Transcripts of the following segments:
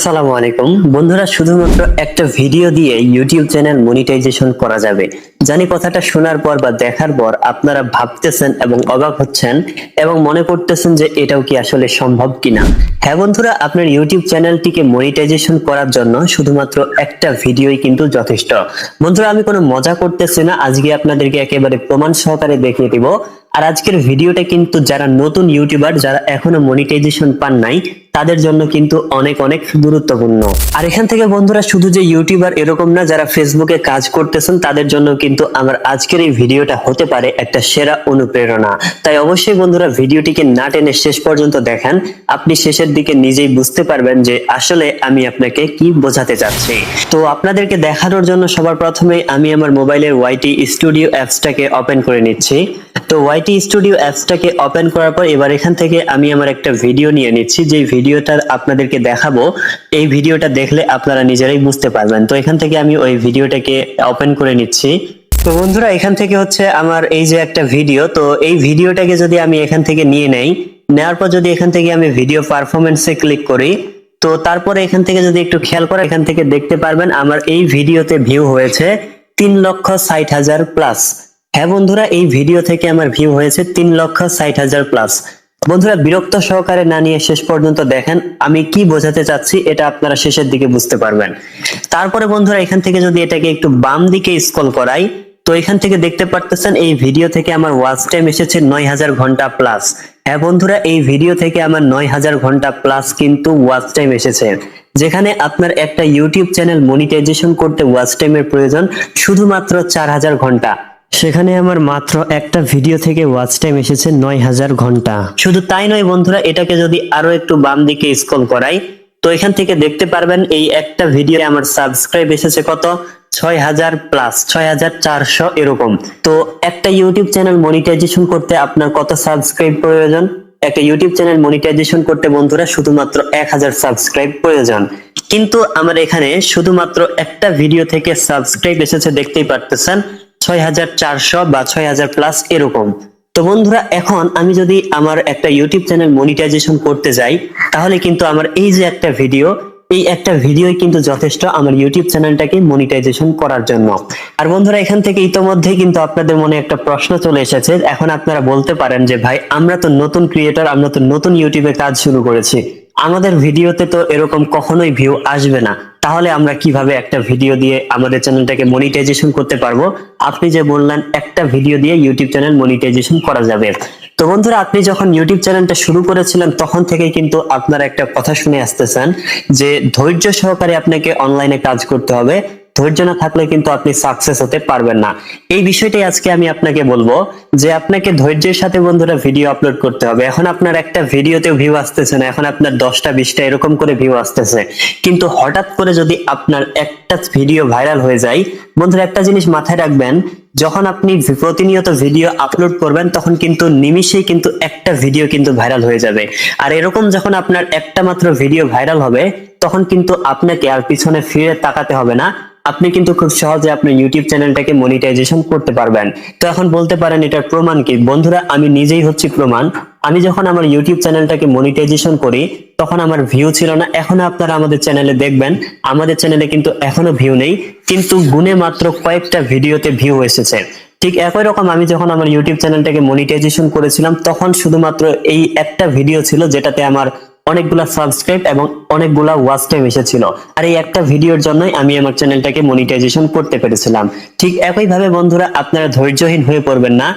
আসসালামু আলাইকুম বন্ধুরা, শুধুমাত্র একটা ভিডিও দিয়ে ইউটিউব চ্যানেল মনিটাইজেশন করা যাবে। জানি কথাটা শোনার পর বা দেখার পর আপনারা ভাবতেছেন এবং অবাক হচ্ছেন এবং মনে করতেছেন যে এটাও কি আসলে সম্ভব কিনা। হ্যাঁ বন্ধুরা, আপনার ইউটিউব চ্যানেলটিকে মনিটাইজেশন করার জন্য শুধুমাত্র একটা ভিডিওই কিন্তু যথেষ্ট। বন্ধুরা, আমি কোনো মজা করতেছি না, আজকে আপনাদেরকে একেবারে প্রমাণ সহকারে দেখিয়ে দিব। আর আজকের ভিডিওটা কিন্তু যারা নতুন ইউটিউবার, যারা এখনো মনিটাইজেশন পান নাই, তাদের জন্য কিন্তু অনেক অনেক গুরুত্বপূর্ণ। আর এখান থেকে বন্ধুরা শুধু যে ইউটিউবার এরকম না, যারা ফেসবুকে কাজ করতেছেন তাদের জন্য কিন্তু আমার আজকের এই ভিডিওটা হতে পারে একটা সেরা অনুপ্রেরণা। তাই অবশ্যই বন্ধুরা ভিডিওটিকে না টেনে শেষ পর্যন্ত দেখেন, আপনি শেষের দিকে নিজেই বুঝতে পারবেন যে আসলে আমি আপনাকে কি বোঝাতে চাচ্ছি। তো আপনাদেরকে দেখানোর জন্য সবার প্রথমে আমি আমার মোবাইলের ওয়াইটি স্টুডিও অ্যাপসটাকে ওপেন করে নিচ্ছি। তো ওয়াইটি স্টুডিও অ্যাপসটাকে ওপেন করার পর এবার এখান থেকে আমি আমার একটা ভিডিও নিয়ে নিচ্ছি, যে ভিডিওটা আপনাদেরকে দেখাবো। এই ভিডিওটা দেখলে আপনারা নিজেরাই বুঝতে পারবেন। তো এখান থেকে আমি ওই ভিডিওটাকে ওপেন করে নিচ্ছি। তো বন্ধুরা এখান থেকে হচ্ছে আমার এই যে একটা ভিডিও, তো এই ভিডিওটাকে যদি আমি এখান থেকে নিয়ে নেই, নেওয়ার পর যদি এখান থেকে আমি ভিডিও পারফরমেন্সে ক্লিক করি, তো তারপরে এখান থেকে যদি একটু খেয়াল করে এখান থেকে দেখতে পারবেন আমার এই ভিডিওতে ভিউ হয়েছে 3,60,000 প্লাস। হ্যাঁ বন্ধুরা, এই ভিডিও থেকে আমার ভিউ হয়েছে 3,60,000 প্লাস। বন্ধুরা বিরক্ত সহকারে না নিয়ে শেষ পর্যন্ত দেখেন আমি কি বোঝাতে চাচ্ছি, এটা আপনারা শেষের দিকে বুঝতে পারবেন। তারপরে বন্ধুরা এখান থেকে যদি এটাকে একটু বাম দিকে স্ক্রল করাই, তো এখান থেকে দেখতে পারতেছেন এই ভিডিও থেকে আমার ওয়াচ টাইম এসেছে 9,000 ঘন্টা প্লাস। হ্যাঁ বন্ধুরা, এই ভিডিও থেকে আমার 9,000 ঘন্টা প্লাস কিন্তু ওয়াচ টাইম এসেছে। যেখানে আপনার একটা ইউটিউব চ্যানেল মনিটাইজেশন করতে ওয়াচ টাইমের প্রয়োজন শুধুমাত্র 4,000 ঘন্টা, সেখানে আমার মাত্র একটা ভিডিও থেকে ওয়াচ টাইম এসেছে 9,000 ঘন্টা। শুধু তাই নয় বন্ধুরা, এটাকে যদি আরো একটু বাম দিকে স্ক্রল করাই, তো এখান থেকে দেখতে পারবেন এই একটা ভিডিও আমার সাবস্ক্রাইব এসেছে কত, 6,000 প্লাস, 6,400 এরকম। তো একটা ইউটিউব চ্যানেল মনিটাইজেশন করতে আপনার কত সাবস্ক্রাইব প্রয়োজন? একটা ইউটিউব চ্যানেল মনিটাইজেশন করতে বন্ধুরা শুধুমাত্র 1,000 সাবস্ক্রাইব প্রয়োজন। কিন্তু আমার এখানে শুধুমাত্র একটা ভিডিও থেকে সাবস্ক্রাইব এসেছে, দেখতেই পারতেছেন 6,400 বা 6,000 প্লাস এরকম। তো বন্ধুরা এখন আমি যদি আমার একটা ইউটিউব চ্যানেল মনিটাইজেশন করতে যাই, তাহলে কিন্তু আমার এই যে একটা ভিডিও, এই একটা ভিডিওই কিন্তু যথেষ্ট আমার ইউটিউব চ্যানেলটাকে মনিটাইজেশন করার জন্য। আর বন্ধুরা এখান থেকে ইতোমধ্যেই কিন্তু আপনাদের মনে একটা প্রশ্ন চলে এসেছে। এখন আপনারা বলতে পারেন যে ভাই আমরা তো নতুন ক্রিয়েটর, আমরা তো নতুন ইউটিউবে কাজ শুরু করেছি, আমাদের ভিডিওতে তো এরকম কখনোই ভিউ আসবে না, তাহলে আমরা কিভাবে একটা ভিডিও দিয়ে আমাদের চ্যানেলটাকে মনিটাইজেশন করতে পারবো? আপনি যে বললেন একটা ভিডিও দিয়ে ইউটিউব চ্যানেল মনিটাইজেশন করা যাবে। তো বন্ধুরা আপনি যখন ইউটিউব চ্যানেলটা শুরু করেছিলেন তখন থেকে কিন্তু আপনারা একটা কথা শুনে আসতেছেন যে ধৈর্য সহকারে আপনাকে অনলাইনে কাজ করতে হবে, ধৈর্য না থাকলে কিন্তু আপনি সাকসেস হতে পারবেন না। এই বিষয়টাই আজকে আমি আপনাকে বলবো যে আপনাকে ধৈর্যের সাথে বন্ধুরা ভিডিও আপলোড করতে হবে। এখন আপনার একটা ভিডিওতেও ভিউ আসতেছে না, এখন আপনার 10টা 20টা এরকম করে ভিউ আসতেছে, কিন্তু হঠাৎ করে যদি আপনার একটা ভিডিও ভাইরাল হয়ে যায়, বন্ধুরা একটা জিনিস মাথায় রাখবেন, যখন আপনি প্রতিনিয়ত ভিডিও আপলোড করবেন তখন কিন্তু নিমিষেই কিন্তু একটা ভিডিও কিন্তু ভাইরাল হয়ে যাবে। আর এরকম যখন আপনার একটা মাত্র ভিডিও ভাইরাল হবে, তখন কিন্তু আপনাকে আর পিছনে ফিরে তাকাতে হবে না, আপনি কিন্তু খুব সহজে আপনার ইউটিউব চ্যানেলটাকে মনিটাইজেশন করতে পারবেন। তো এখন বলতে পারেন এটার প্রমাণ কি? বন্ধুরা আমি নিজেই হচ্ছি প্রমাণ। আমি যখন আমার ইউটিউব চ্যানেলটাকে মনিটাইজেশন করি তখন আমার ভিউ ছিল না, এখন আপনারা আমাদের চ্যানেলে দেখবেন আমাদের চ্যানেলে কিন্তু এখনো ভিউ নেই, কিন্তু গুণে মাত্র কয়েকটা ভিডিওতে ভিউ এসেছে। ঠিক একই রকম আমি যখন আমার ইউটিউব চ্যানেলটাকে মনিটাইজেশন করেছিলাম তখন শুধুমাত্র এই একটা ভিডিও ছিল যেটাতে আমার অনেকগুলা সাবস্ক্রাইব এবং অনেকগুলা ওয়াচ টাইম এসেছিল, আর এই একটা ভিডিওর জন্যই আমি আমার চ্যানেলটাকে মনিটাইজেশন করতে পেরেছিলাম। ঠিক একইভাবে বন্ধুরা আপনারা ধৈর্যহীন হয়ে পড়বেন না,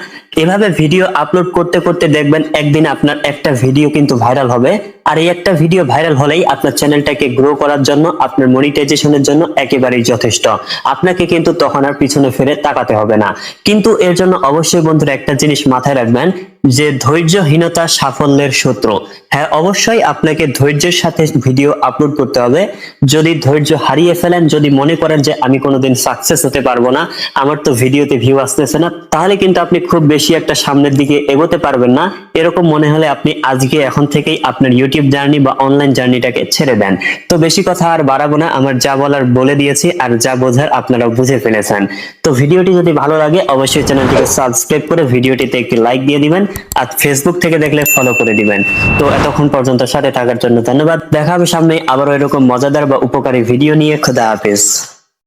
এভাবে ভিডিও আপলোড করতে করতে দেখবেন একদিন আপনার একটা ভিডিও কিন্তু ভাইরাল হবে, আর এই একটা ভিডিও ভাইরাল হলেই আপনার চ্যানেলটাকে গ্রো করার জন্য, আপনার মনিটাইজেশনের জন্য একেবারেই যথেষ্ট। আপনাকে কিন্তু তখন আর পিছনে ফিরে তাকাতে হবে না। কিন্তু এর জন্য অবশ্যই বন্ধুরা একটা জিনিস মাথায় রাখবেন যে ধৈর্যহীনতা সাফল্যের শত্রু। হ্যাঁ অবশ্যই আপনাকে ধৈর্যের সাথে ভিডিও আপলোড করতে হবে। যদি ধৈর্য হারিয়ে ফেলেন, যদি মনে করেন যে আমি কোনোদিন সাকসেস হতে পারবো না, আমার তো ভিডিওতে ভিউ আসতেছে না, তাহলে কিন্তু আপনি খুব বেশি বেশি একটা সামনের দিকে এগোতে পারবেন না, এরকম মনে হলে আপনি আজকে এখন থেকেই আপনার ইউটিউব জার্নি বা অনলাইন জার্নিটাকে ছেড়ে দেন। তো বেশি কথা আর বাড়াবো না, আমার যা বলার বলে দিয়েছি আর যা বোঝার আপনারা বুঝে ফেলেছেন। তো ভিডিওটি যদি ভালো লাগে অবশ্যই চ্যানেলটিকে সাবস্ক্রাইব করে ভিডিওটিতে একটি লাইক দিয়ে দিবেন, আর ফেসবুক থেকে দেখলে ফলো করে দিবেন। তো এতক্ষণ পর্যন্ত সাথে থাকার জন্য ধন্যবাদ। দেখা হবে সামনে আবারও এরকম মজাদার বা উপকারী ভিডিও নিয়ে। খোদা হাফেজ।